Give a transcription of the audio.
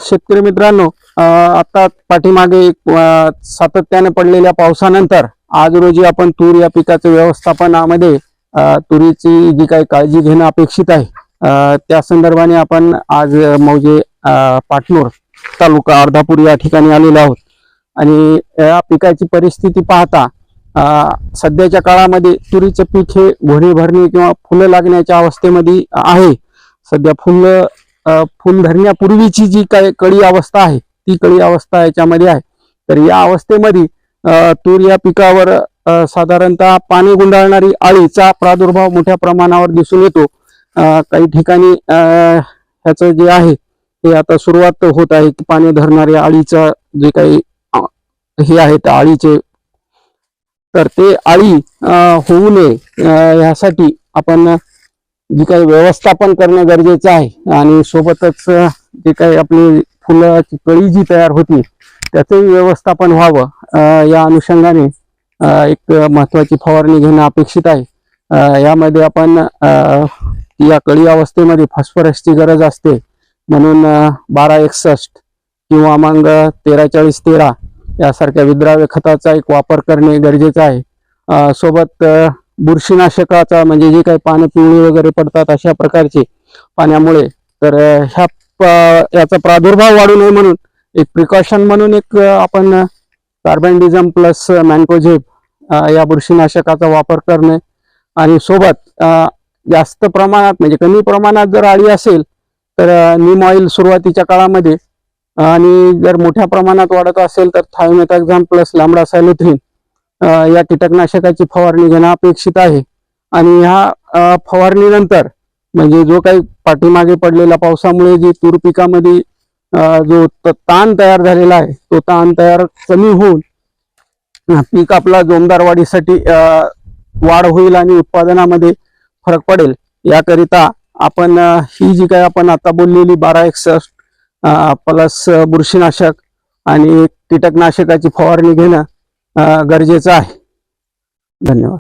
शेतकरी मित्रांनो, आता पाठीमागे सातत्याने पडलेल्या पावसानंतर आज रोजी आपण तूर या पिकाच्या व्यवस्थापनामध्ये तुरीची जी काही काळजी घेणं अपेक्षित आहे त्या संदर्भाने आपण आज मौजे पाटनूर तालुका अर्धापूर या ठिकाणी आलेलो आहोत। आणि या पिकाची परिस्थिती पाहता सध्याच्या काळामध्ये तुरीचे पीक हे घोडे भरणे किंवा फुलं लागण्याच्या अवस्थेमध्ये आहे। सध्या फुल धरण्यापूर्वीची जी काही कळी अवस्था आहे ती कळी अवस्था याच्यामध्ये आहे। तर या अवस्थेमध्ये तूर या पिकावर साधारणतः पाणी गुंडाळणारी अळीचा प्रादुर्भाव मोठ्या प्रमाणावर दिसून येतो। काही ठिकाणी ह्याचं जे आहे ते आता सुरुवात होत आहे की पाणी धरणाऱ्या अळीचा जे काही हे आहे त्या अळीचे, तर ते अळी होऊ नये यासाठी आपण जी काही व्यवस्थापन करणं गरजेचं आहे आणि सोबतच जे काही आपली फुलाची कळी जी तयार होती त्याचंही व्यवस्थापन व्हावं या अनुषंगाने एक महत्त्वाची फवारणी घेणं अपेक्षित आहे। यामध्ये आपण या कळी अवस्थेमध्ये फॉस्फरसची गरज असते, म्हणून 1261 किंवा मग 134013 यासारख्या विद्राव्य खताचा एक वापर करणे गरजेचं आहे। सोबत बुरशीनाशकाचा म्हणजे जे काही पानं पिवळी वगैरे पडतात अशा प्रकारचे पाण्यामुळे, तर याचा प्रादुर्भाव वाढू नये म्हणून एक प्रिकॉशन म्हणून एक आपण कार्बेंडिझम प्लस मॅन्कोझेब या बुरशीनाशकाचा वापर करणे आणि सोबत जास्त प्रमाणात म्हणजे कमी प्रमाणात जर अळी असेल तर नीम ऑइल सुरुवातीच्या काळामध्ये, आणि जर मोठ्या प्रमाणात वाढत असेल तर थायोमेथाक्झाम प्लस लॅम्बडासायलोथ्रिन या कीटकनाशकाची फवारणी घेणं अपेक्षित आहे। आणि ह्या फवारणीनंतर म्हणजे जो काही पाठीमागे पडलेल्या पावसामुळे जी तूर पिकामध्ये जो ताण तयार झालेला आहे तो ताण तयार कमी होऊन पीक आपला जोमदार वाढीसाठी वाढ होईल आणि उत्पादनामध्ये फरक पडेल। याकरिता आपण ही जी काही आपण आता बोललेली 1261 प्लस बुरशीनाशक आणि कीटकनाशकाची फवारणी घेणं गरजेचं आहे। धन्यवाद।